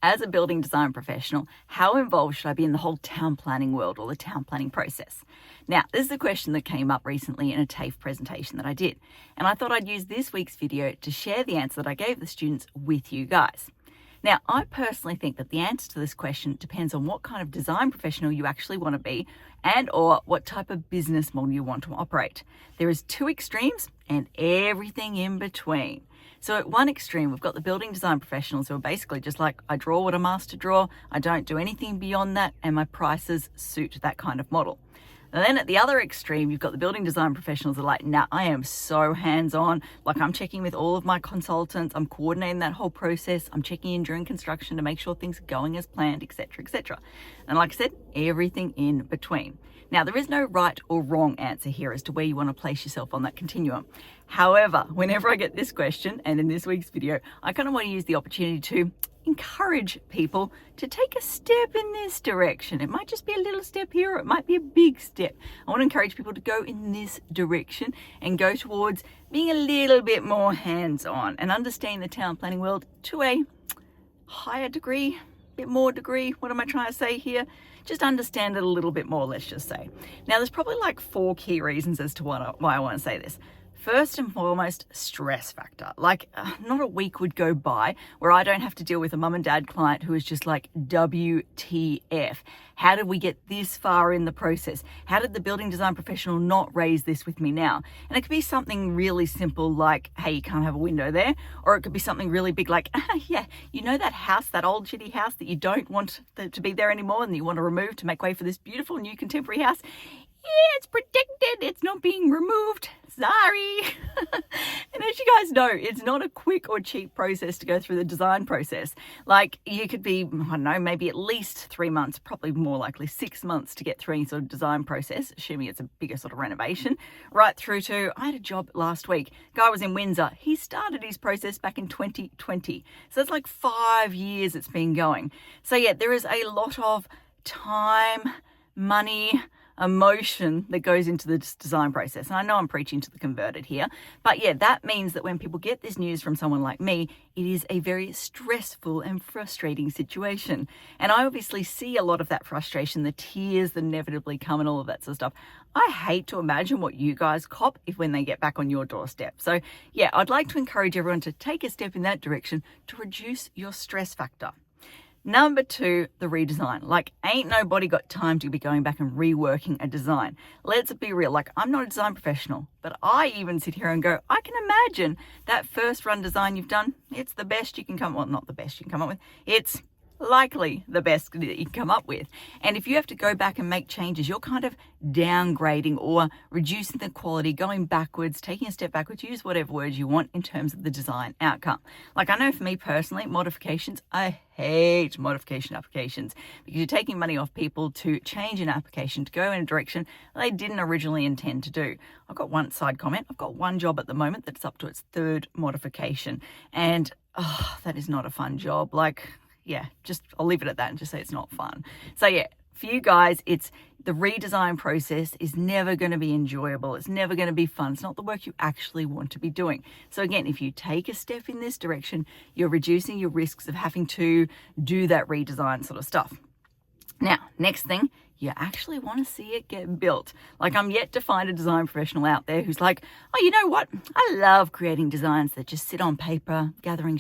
as a building design professional, how involved should I be in the whole town planning world or the town planning process? Now, this is a question that came up recently in a TAFE presentation that I did, and I thought I'd use this week's video to share the answer that I gave the students with you guys. Now, I personally think that the answer to this question depends on what kind of design professional you actually want to be and or what type of business model you want to operate. There is two extremes and everything in between. So at one extreme, we've got the building design professionals who are basically just like, I draw what I'm asked to draw, I don't do anything beyond that, and my prices suit that kind of model. And then at the other extreme, you've got the building design professionals that are like, nah, I am so hands-on. Like I'm checking with all of my consultants, I'm coordinating that whole process, I'm checking in during construction to make sure things are going as planned, etc., etc. And like I said, everything in between. Now, there is no right or wrong answer here as to where you want to place yourself on that continuum. However, whenever I get this question, and in this week's video, I kind of want to use the opportunity to encourage people to take a step in this direction. It might just be a little step here, or it might be a big step. I want to encourage people to go in this direction and go towards being a little bit more hands-on and understanding the town planning world to a higher degree, bit more degree. What am I trying to say here? Just understand it a little bit more, let's just say. Now, there's probably like 4 key reasons as to why I want to say this. First and foremost, stress factor. Like not a week would go by where I don't have to deal with a mum and dad client who is just like, WTF. How did we get this far in the process? How did the building design professional not raise this with me now? And it could be something really simple like, hey, you can't have a window there. Or it could be something really big like, yeah, you know that house, that old shitty house that you don't want to be there anymore and that you want to remove to make way for this beautiful new contemporary house? Yeah, it's protected, it's not being removed, sorry. And as you guys know, it's not a quick or cheap process to go through the design process. Like you could be, I don't know, maybe at least 3 months, probably more likely 6 months to get through any sort of design process, assuming it's a bigger sort of renovation, right through to, I had a job last week, guy was in Windsor, he started his process back in 2020. So it's like 5 years it's been going. So yeah, there is a lot of time, money, emotion that goes into the design process. And I know I'm preaching to the converted here, but yeah, that means that when people get this news from someone like me, it is a very stressful and frustrating situation. And I obviously see a lot of that frustration, the tears that inevitably come and all of that sort of stuff. I hate to imagine what you guys cop when they get back on your doorstep. So yeah, I'd like to encourage everyone to take a step in that direction to reduce your stress factor. Number 2, the redesign. Like, ain't nobody got time to be going back and reworking a design. Let's be real. Like, I'm not a design professional, but I even sit here and go, I can imagine that first run design you've done, it's the best you can come, well, not the best you can come up with. It's likely the best that you can come up with. And if you have to go back and make changes, you're kind of downgrading or reducing the quality, going backwards, taking a step backwards, use whatever words you want in terms of the design outcome. Like I know for me personally, modifications, I hate modification applications because you're taking money off people to change an application to go in a direction they didn't originally intend to do. I've got one side comment. I've got one job at the moment that's up to its 3rd modification. And that is not a fun job. Like, yeah, I'll leave it at that and just say it's not fun. So yeah, for you guys, it's the redesign process is never going to be enjoyable. It's never going to be fun. It's not the work you actually want to be doing. So again, if you take a step in this direction, you're reducing your risks of having to do that redesign sort of stuff. Now, next thing, you actually want to see it get built. Like I'm yet to find a design professional out there who's like, oh, you know what? I love creating designs that just sit on paper, gathering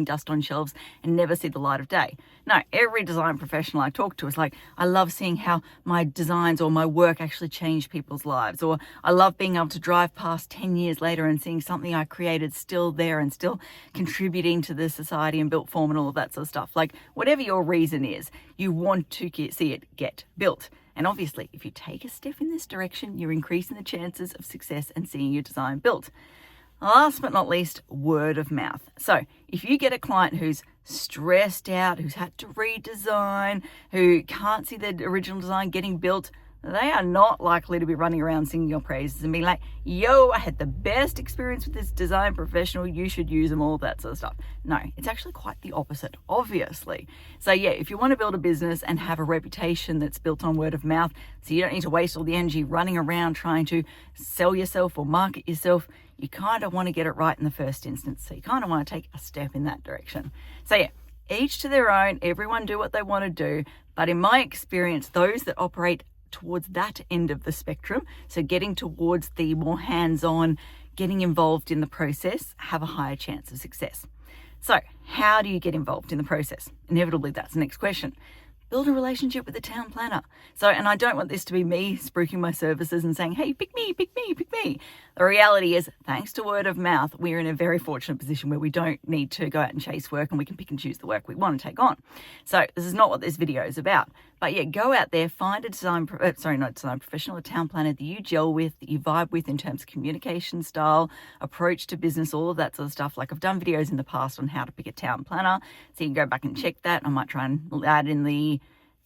dust on shelves and never see the light of day. No, every design professional I talk to is like, I love seeing how my designs or my work actually changed people's lives. Or I love being able to drive past 10 years later and seeing something I created still there and still contributing to the society and built form and all of that sort of stuff. Like whatever your reason is, you want to see it get built. And obviously, if you take a step in this direction, you're increasing the chances of success and seeing your design built. Last but not least, word of mouth. So if you get a client who's stressed out, who's had to redesign, who can't see the original design getting built, they are not likely to be running around singing your praises and being like, yo, I had the best experience with this design professional, you should use them, all that sort of stuff. No, it's actually quite the opposite, obviously. So yeah, if you want to build a business and have a reputation that's built on word of mouth, so you don't need to waste all the energy running around trying to sell yourself or market yourself, you kind of want to get it right in the first instance. So you kind of want to take a step in that direction. So yeah, Each to their own, everyone do what they want to do. But in my experience, those that operate towards that end of the spectrum, so getting towards the more hands-on, getting involved in the process, have a higher chance of success. So how do you get involved in the process? Inevitably, that's the next question. Build a relationship with the town planner. So, and I don't want this to be me spruiking my services and saying, hey, pick me, pick me, pick me. The reality is, thanks to word of mouth, we're in a very fortunate position where we don't need to go out and chase work, and we can pick and choose the work we want to take on. So this is not what this video is about. But yeah, go out there, find a professional, a town planner that you gel with, that you vibe with in terms of communication style, approach to business, all of that sort of stuff. Like I've done videos in the past on how to pick a town planner, so you can go back and check that. I might try and add in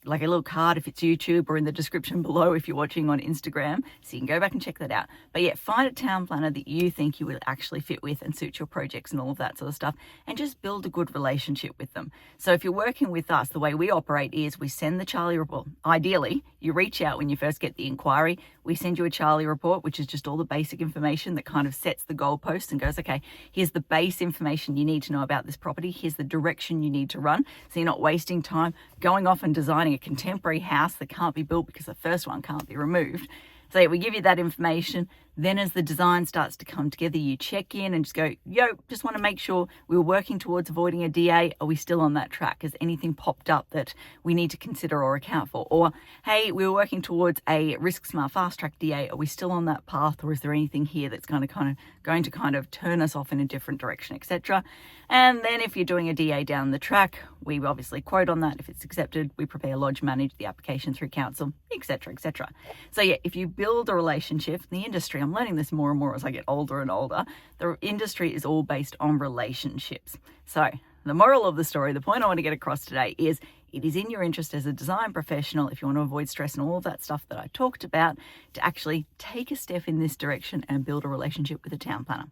like a little card if it's YouTube, or in the description below if you're watching on Instagram, so you can go back and check that out. But yeah, find a town planner that you think you would actually fit with and suit your projects and all of that sort of stuff, and just build a good relationship with them. So if you're working with us, the way we operate is we send the Charlie report. Ideally, you reach out when you first get the inquiry. We send you a Charlie report, which is just all the basic information that kind of sets the goalposts and goes, okay, here's the base information you need to know about this property. Here's the direction you need to run, so you're not wasting time going off and designing a contemporary house that can't be built because the first one can't be removed. So yeah, we give you that information. Then as the design starts to come together, you check in and just go, yo, just want to make sure we're working towards avoiding a DA. Are we still on that track? Has anything popped up that we need to consider or account for? Or, hey, we're working towards a risk smart fast track DA. Are we still on that path? Or is there anything here that's going to turn us off in a different direction, etc.? And then if you're doing a DA down the track, we obviously quote on that. If it's accepted, we prepare, lodge, manage the application through council, etc., etc. So yeah, if you build a relationship, the industry, I'm learning this more and more as I get older and older, the industry is all based on relationships. So the moral of the story, the point I want to get across today is, it is in your interest as a design professional, if you want to avoid stress and all of that stuff that I talked about, to actually take a step in this direction and build a relationship with a town planner.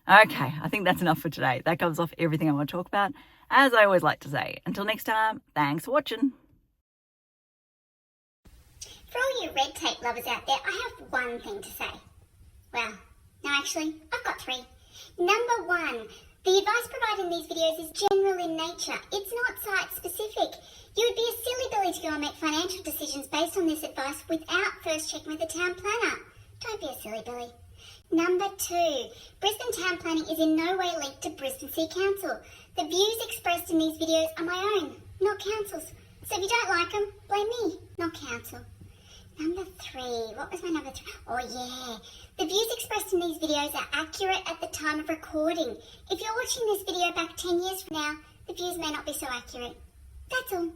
Okay, I think that's enough for today. That covers off everything I want to talk about. As I always like to say, until next time, thanks for watching. For all you red tape lovers out there, I have one thing to say. Well, no, actually, I've got three. Number one, the advice provided in these videos is general in nature. It's not site-specific. You would be a silly Billy to go and make financial decisions based on this advice without first checking with the town planner. Don't be a silly Billy. Number two, Brisbane town planning is in no way linked to Brisbane City Council. The views expressed in these videos are my own, not council's. So if you don't like them, blame me, not council. Number three, what was my number three? Oh yeah, the views expressed in these videos are accurate at the time of recording. If you're watching this video back 10 years from now, the views may not be so accurate. That's all.